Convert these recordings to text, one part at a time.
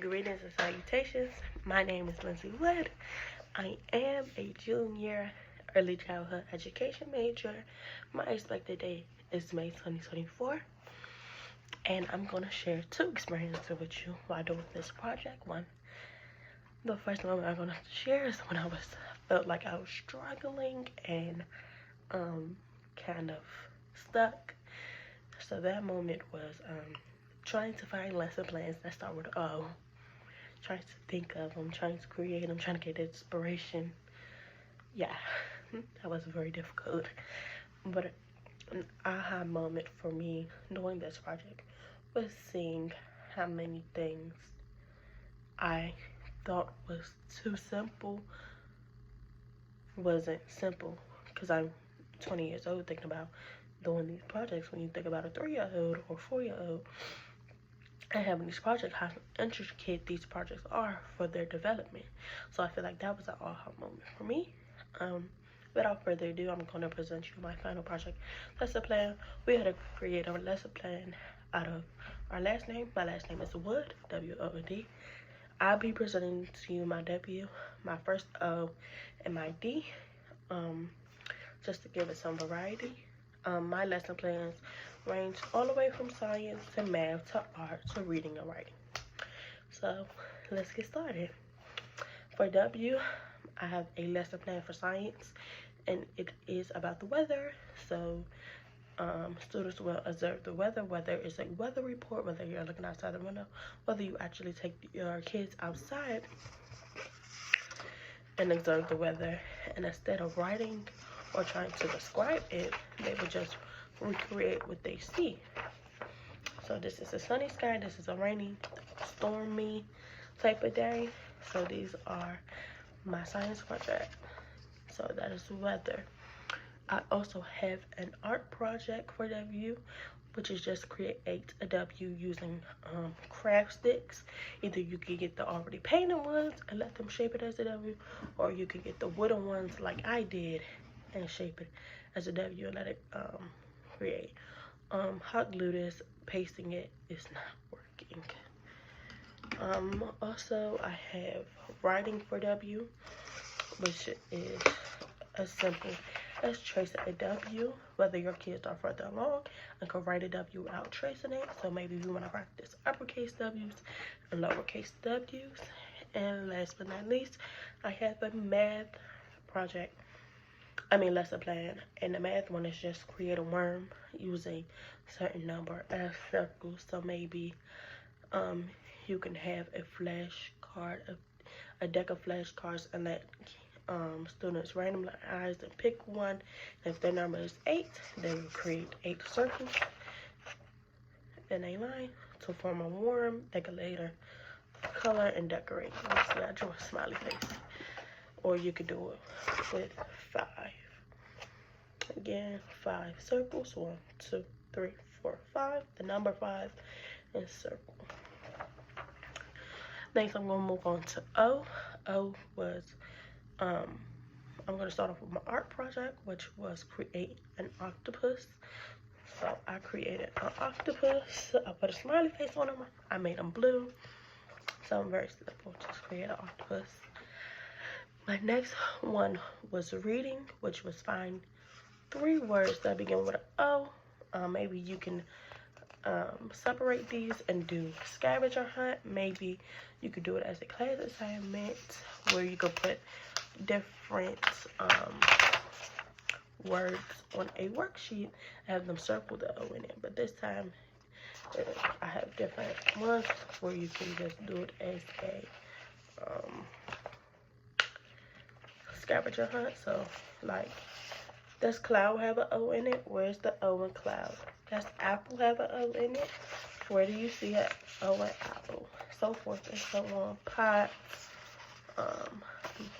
Greetings and salutations. My name is Lindsay Wood. I am a junior early childhood education major. My expected date is May 2024. And I'm going to share two experiences with you while doing this project. One, the first moment I'm going to share is when I felt like I was struggling and kind of stuck. So that moment was trying to find lesson plans that start with O. Trying to think of them, trying to create them, trying to get inspiration. Yeah, that was very difficult. But an aha moment for me doing this project was seeing how many things I thought was too simple wasn't simple. Because I'm 20 years old thinking about doing these projects. When you think about a 3-year-old or 4-year-old and having these projects, how intricate these projects are for their development. So I feel like that was an aha moment for me. Without further ado, I'm going to present you my final project lesson plan. We had to create a lesson plan out of our last name. My last name is Wood, W-O-O-D. I'll be presenting to you my W, my first O, and my D, just to give it some variety. My lesson plans range all the way from science to math to art to reading and writing. So let's get started. For W, I have a lesson plan for science, and it is about the weather. So students will observe the weather, whether it's a weather report, whether you're looking outside the window, whether you actually take your kids outside and observe the weather. And instead of writing or trying to describe it, they would just recreate what they see. So this is a sunny sky, this is a rainy, stormy type of day. So these are my science project. So that is weather. I also have an art project for W, which is just create a W using craft sticks. Either you can get the already painted ones and let them shape it as a W, or you can get the wooden ones like I did and shape it as a W and let it create. Hot glue this, pasting it is not working. Also I have writing for W, which is as simple as tracing a W, whether your kids are further along and can write a W without tracing it. So maybe you want to practice uppercase W's and lowercase W's. And last but not least, I have a math lesson plan. And the math one is just create a worm using certain number of circles. So maybe you can have a flashcard, a deck of flashcards, and let students randomize and pick one. If their number is 8, they will create 8 circles in a line to form a worm. They can later color and decorate. Let's see, I drew a smiley face. Or you could do it with 5. Again, 5 circles. 1, 2, 3, 4, 5. The number 5 is circle. Next, I'm going to move on to O. O was, I'm going to start off with my art project, which was create an octopus. So I created an octopus. I put a smiley face on him. I made him blue. So I'm very simple, just create an octopus. My next one was reading, which was find 3 words that begin with an O. Maybe you can separate these and do scavenger hunt. Maybe you could do it as a class assignment where you could put different words on a worksheet and have them circle the O in it. But this time I have different ones where you can just do it as a scavenger hunt. So like does cloud have an O in it? Where's the O in cloud? Does apple have an O in it? Where do you see an O in apple? So forth and so on. Pot,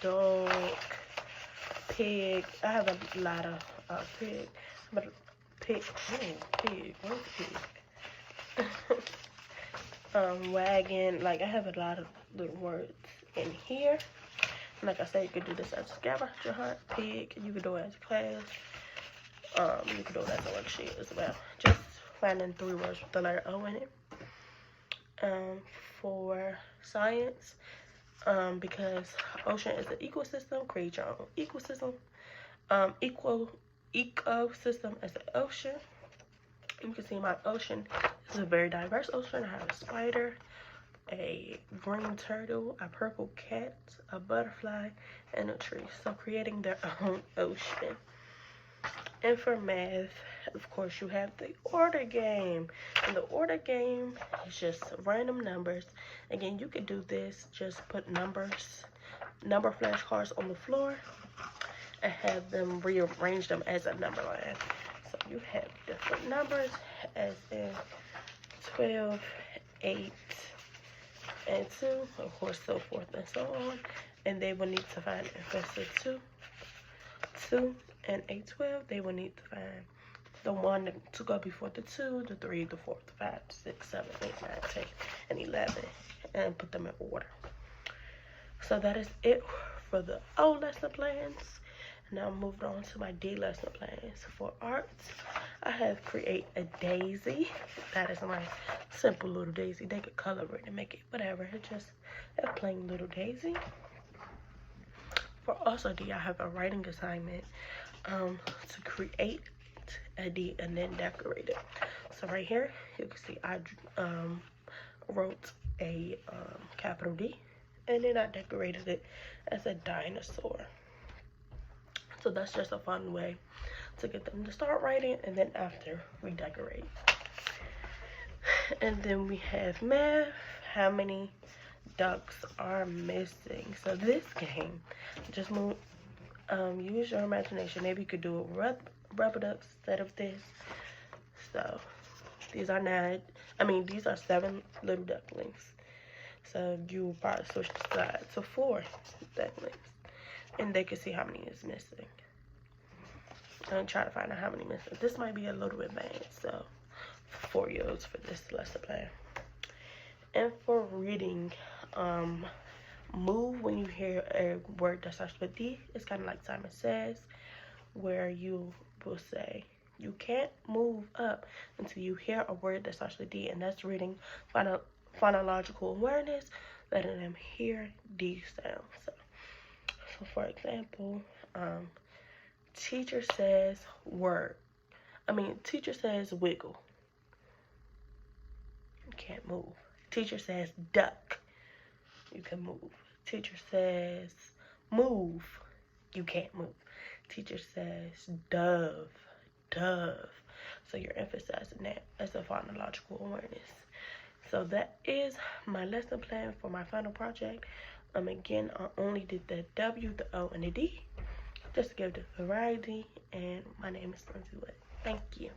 dog, pig. I have a lot of pig. But pig. Oh, pig. Where's pig? Wagon. Like I have a lot of little words in here. Like I said, you could do this as a scavenger hunt, pig. You could do it as a class. You could do it as a worksheet as well. Just finding 3 words with the letter O in it. For science, because ocean is an ecosystem, create your own ecosystem. Ecosystem as an ocean. You can see my ocean is a very diverse ocean. I have a spider, a green turtle, a purple cat, a butterfly, and a tree. So creating their own ocean. And for math, of course, you have the order game. And the order game is just random numbers. Again, you could do this, just put number flashcards on the floor and have them rearrange them as a number line. So you have different numbers as in 12, 8, and 2, of course, so forth and so on. And they will need to find if it's a 2, and a 12, they will need to find the 1 to go before the 2, the 3, the 4, the 5, 6, 7, 8, 9, 10, and 11, and put them in order. So that is it for the O lesson plans. Now moving on to my D lesson plans. For arts, I have create a daisy. That is my simple little daisy. They could color it and make it whatever. It's just a plain little daisy. For also D, I have a writing assignment to create a D and then decorate it. So right here, you can see I wrote a capital D, and then I decorated it as a dinosaur. So that's just a fun way to get them to start writing, and then after we decorate. And then we have math. How many ducks are missing? So this game, just use your imagination. Maybe you could do a rubber ducks instead of this. So these are these are 7 little ducklings. So you probably switch the side to 4 ducklings, and they can see how many is missing. And try to find out how many missing. This might be a little advanced, so 4-year-olds for this lesson plan. And for reading, move when you hear a word that starts with D. It's kind of like Simon Says, where you will say, you can't move up until you hear a word that starts with D, and that's reading phonological awareness, letting them hear D sounds. So for example, teacher says teacher says wiggle. You can't move. Teacher says duck. You can move. Teacher says move. You can't move. Teacher says dove. So you're emphasizing that as a phonological awareness. So that is my lesson plan for my final project. Again, I only did the W, the O, and the D, just to give the variety. And my name is Lindsay Wood. Thank you.